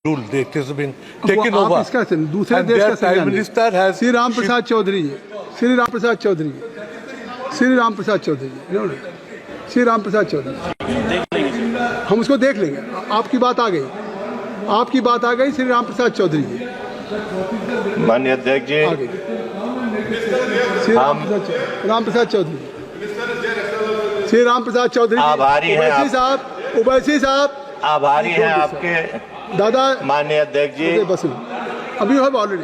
rule. It has been taken वो over. आप इसका दूसरे And देश their का Prime संज्ञान Minister लें। has श्री राम प्रसाद चौधरी जी, श्री राम प्रसाद चौधरी जी, श्री राम प्रसाद चौधरी जी, इन्होंने श्री राम प्रसाद चौधरी, हम उसको देख लेंगे। आपकी बात आ गई, आपकी बात आ गई। श्री राम प्रसाद चौधरी जी, माननीय अध्यक्ष जी, आ गई। श्री राम प्रसाद चौधरी, श्री राम प्रसाद चौधरी, आभारी हैं आप। साहब, उबैसी साहब, आभारी हैं आपके दादा। माननीय अध्यक्ष जी, बस अभी हो ऑलरेडी।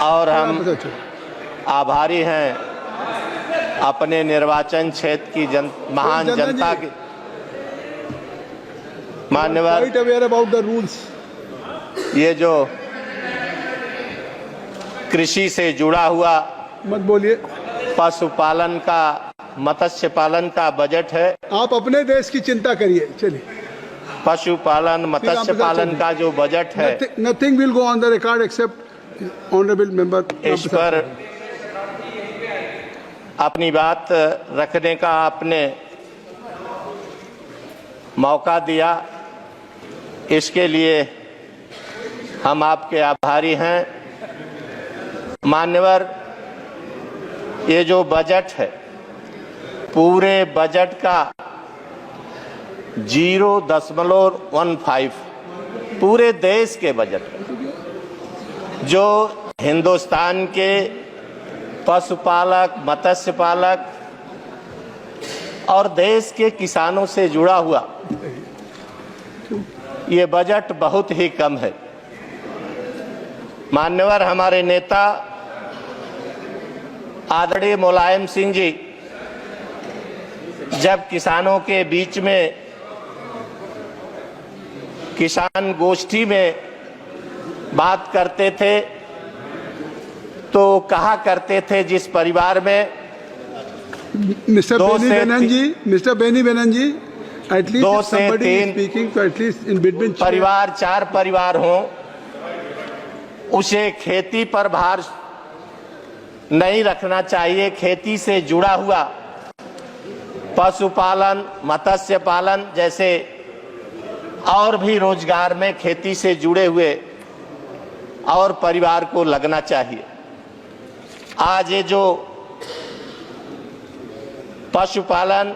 और हम आभारी हैं अपने निर्वाचन क्षेत्र की महान जनता की। मान्यवर, अवेयर अबाउट द रूल्स। ये जो कृषि से जुड़ा हुआ मत बोलिए, पशुपालन का, मत्स्य पालन का बजट है। आप अपने देश की चिंता करिए। चलिए, पशुपालन मत्स्य पालन का जो बजट है, nothing will go on the record except honourable member. इस पर अपनी बात रखने का आपने मौका दिया, इसके लिए हम आपके आभारी हैं। मान्यवर, ये जो बजट है, पूरे बजट का 0.15 पूरे देश के बजट में जो हिंदुस्तान के पशुपालक, मत्स्य पालक और देश के किसानों से जुड़ा हुआ ये बजट बहुत ही कम है। मान्यवर, हमारे नेता आदरणीय मुलायम सिंह जी जब किसानों के बीच में किसान गोष्ठी में बात करते थे तो कहा करते थे, जिस परिवार में मिस्टर बेनी बेनन जी, एटलीस्ट 2 से 3 स्पीकिंग तो एटलीस्ट इन बिटवीन परिवार, 4 परिवार हों, उसे खेती पर भार नहीं रखना चाहिए। खेती से जुड़ा हुआ पशुपालन, मत्स्य पालन जैसे और भी रोजगार में खेती से जुड़े हुए और परिवार को लगना चाहिए। आज ये जो पशुपालन,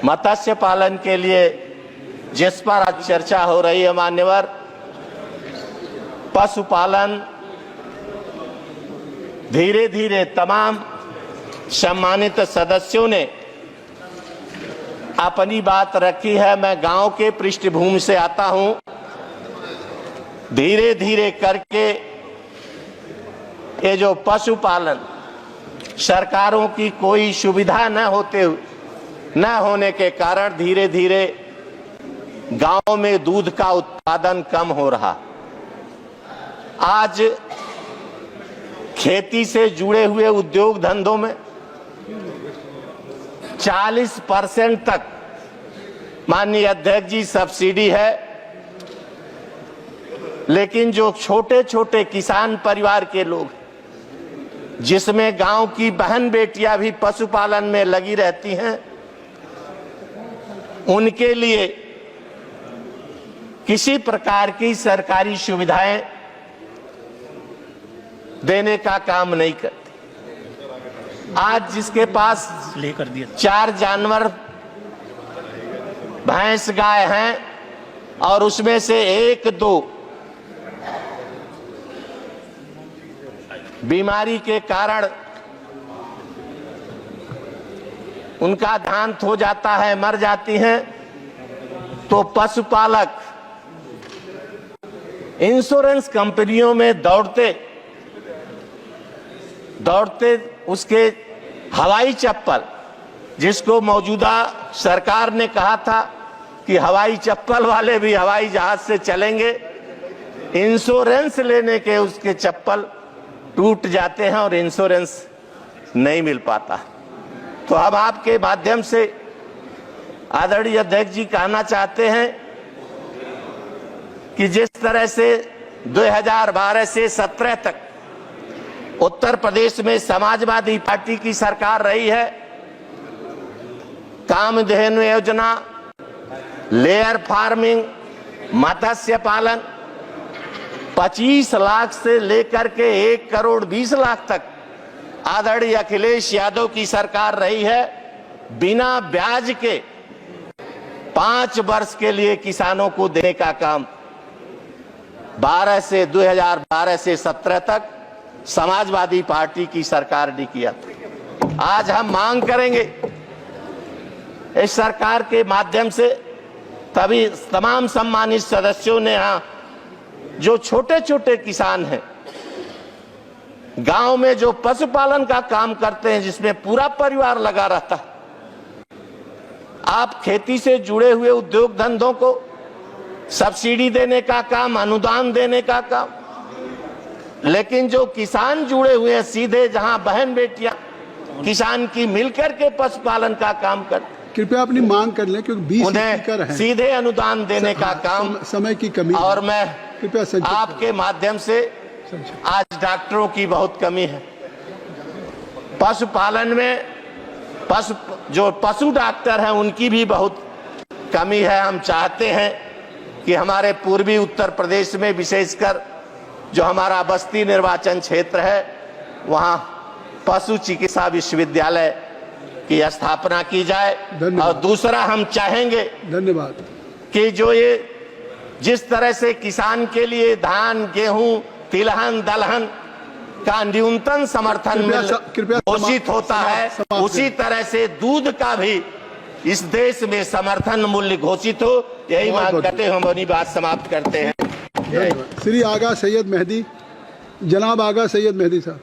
मत्स्य पालन के लिए जिस पर आज चर्चा हो रही है, मान्यवर, पशुपालन धीरे धीरे तमाम सम्मानित सदस्यों ने अपनी बात रखी है। मैं गांव के पृष्ठभूमि से आता हूं। धीरे धीरे करके ये जो पशुपालन, सरकारों की कोई सुविधा न होने के कारण धीरे धीरे गांव में दूध का उत्पादन कम हो रहा। आज खेती से जुड़े हुए उद्योग धंधों में 40% तक माननीय अध्यक्ष जी सब्सिडी है, लेकिन जो छोटे छोटे किसान परिवार के लोग, जिसमें गांव की बहन बेटियां भी पशुपालन में लगी रहती हैं, उनके लिए किसी प्रकार की सरकारी सुविधाएं देने का काम नहीं करती। आज जिसके पास 4 जानवर, भैंस, गाय हैं और उसमें से 1-2 बीमारी के कारण उनका देहांत हो जाता है, मर जाती हैं, तो पशुपालक इंश्योरेंस कंपनियों में दौड़ते उसके हवाई चप्पल, जिसको मौजूदा सरकार ने कहा था कि हवाई चप्पल वाले भी हवाई जहाज से चलेंगे, इंश्योरेंस लेने के उसके चप्पल टूट जाते हैं और इंश्योरेंस नहीं मिल पाता। तो हम आपके माध्यम से आदरणीय अध्यक्ष जी कहना चाहते हैं कि जिस तरह से 2012 से 17 तक उत्तर प्रदेश में समाजवादी पार्टी की सरकार रही है, कामधेनु योजना, लेयर फार्मिंग, मत्स्य पालन 25 लाख से लेकर के 1 करोड़ 20 लाख तक आदरणीय अखिलेश यादव की सरकार रही है। बिना ब्याज के 5 वर्ष के लिए किसानों को देने का काम 2012 से 17 तक समाजवादी पार्टी की सरकार ने किया। आज हम मांग करेंगे इस सरकार के माध्यम से, तभी तमाम सम्मानित सदस्यों ने यहाँ जो छोटे छोटे किसान हैं, गांव में जो पशुपालन का काम करते हैं, जिसमें पूरा परिवार लगा रहता है, आप खेती से जुड़े हुए उद्योग धंधों को सब्सिडी देने का काम, अनुदान देने का काम, लेकिन जो किसान जुड़े हुए हैं सीधे, जहां बहन बेटियां किसान की मिलकर के पशुपालन का काम करते, कृपया अपनी मांग कर लें, क्योंकि 20 स्पीकर उन्हें हैं। सीधे अनुदान देने का काम, समय की कमी, और मैं कृपया संक्षिप्त आपके माध्यम से, आज डॉक्टरों की बहुत कमी है पशुपालन में, जो पशु डॉक्टर हैं उनकी भी बहुत कमी है। हम चाहते हैं कि हमारे पूर्वी उत्तर प्रदेश में, विशेषकर जो हमारा बस्ती निर्वाचन क्षेत्र है, वहां पशु चिकित्सा विश्वविद्यालय की स्थापना की जाए। और दूसरा, हम चाहेंगे धन्यवाद कि जो ये जिस तरह से किसान के लिए धान, गेहूं, तिलहन, दलहन का न्यूनतम समर्थन घोषित होता है, उसी तरह से दूध का भी इस देश में समर्थन मूल्य घोषित हो। यही मांग करते हुए हम अपनी बात समाप्त करते हैं। श्री आगा सैयद मेहदी, जनाब आगा सैयद मेहदी साहब।